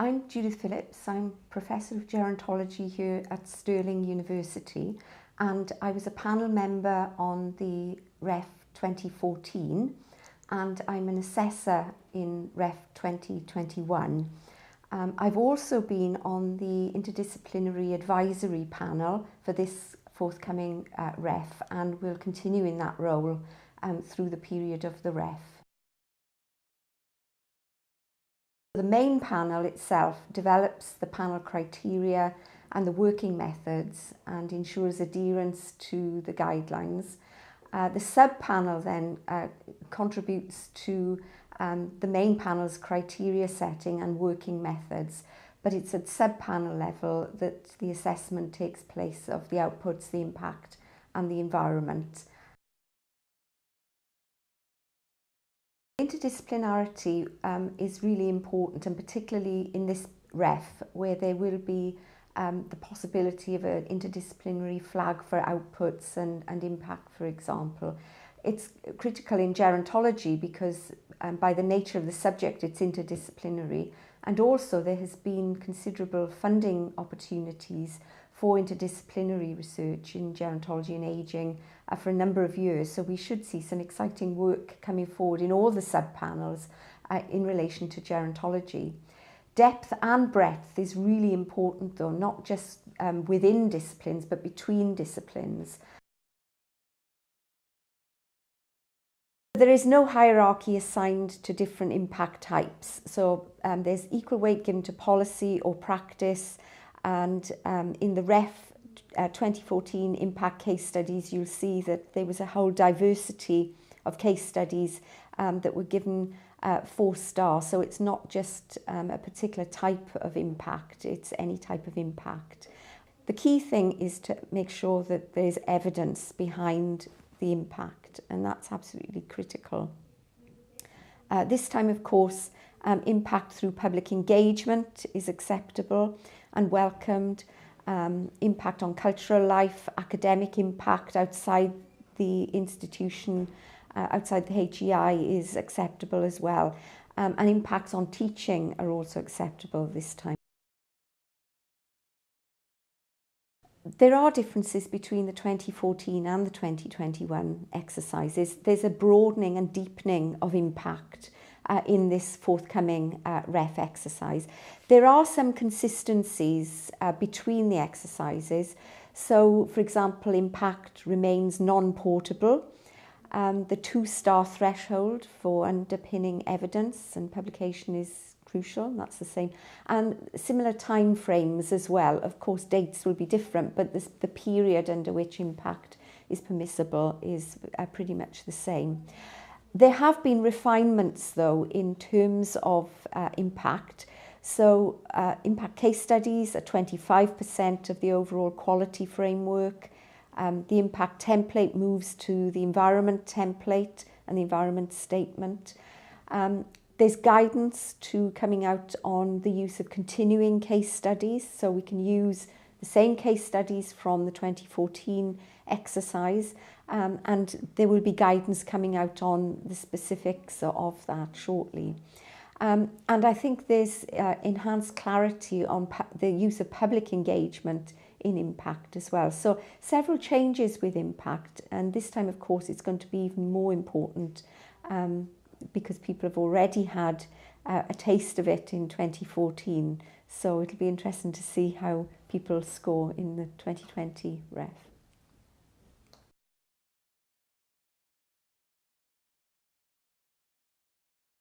I'm Judith Phillips. I'm Professor of Gerontology here at Stirling University, and I was a panel member on the REF 2014, and I'm an assessor in REF 2021. I've also been on the interdisciplinary advisory panel for this forthcoming REF, and will continue in that role through the period of the REF. The main panel itself develops the panel criteria and the working methods and ensures adherence to the guidelines. The sub-panel then contributes to the main panel's criteria setting and working methods, but it's at sub-panel level that the assessment takes place of the outputs, the impact and the environment. Interdisciplinarity is really important, and particularly in this REF where there will be the possibility of an interdisciplinary flag for outputs and impact, for example. It's critical in gerontology because by the nature of the subject it's interdisciplinary, and also there has been considerable funding opportunities for interdisciplinary research in gerontology and ageing for a number of years. So we should see some exciting work coming forward in all the sub-panels in relation to gerontology. Depth and breadth is really important though, not just within disciplines but between disciplines. There is no hierarchy assigned to different impact types. So there's equal weight given to policy or practice, and in the REF 2014 impact case studies, you'll see that there was a whole diversity of case studies that were given 4 stars. So it's not just a particular type of impact, it's any type of impact. The key thing is to make sure that there's evidence behind the impact, and that's absolutely critical. This time, of course, impact through public engagement is acceptable and welcomed. Impact on cultural life, academic impact outside the institution, outside the HEI is acceptable as well. And impacts on teaching are also acceptable this time. There are differences between the 2014 and the 2021 exercises. There's a broadening and deepening of impact in this forthcoming REF exercise. There are some consistencies between the exercises. So, for example, impact remains non-portable. The 2-star threshold for underpinning evidence and publication is crucial, that's the same. And similar time frames as well. Of course, dates will be different, but the period under which impact is permissible is pretty much the same. There have been refinements, though, in terms of impact. So impact case studies are 25% of the overall quality framework. The impact template moves to the environment template and the environment statement. There's guidance coming out on the use of continuing case studies, so we can use the same case studies from the 2014 exercise, and there will be guidance coming out on the specifics of that shortly. And I think there's enhanced clarity on the use of public engagement in impact as well. So several changes with impact, and this time of course it's going to be even more important because people have already had a taste of it in 2014. So it'll be interesting to see how people score in the 2020 REF.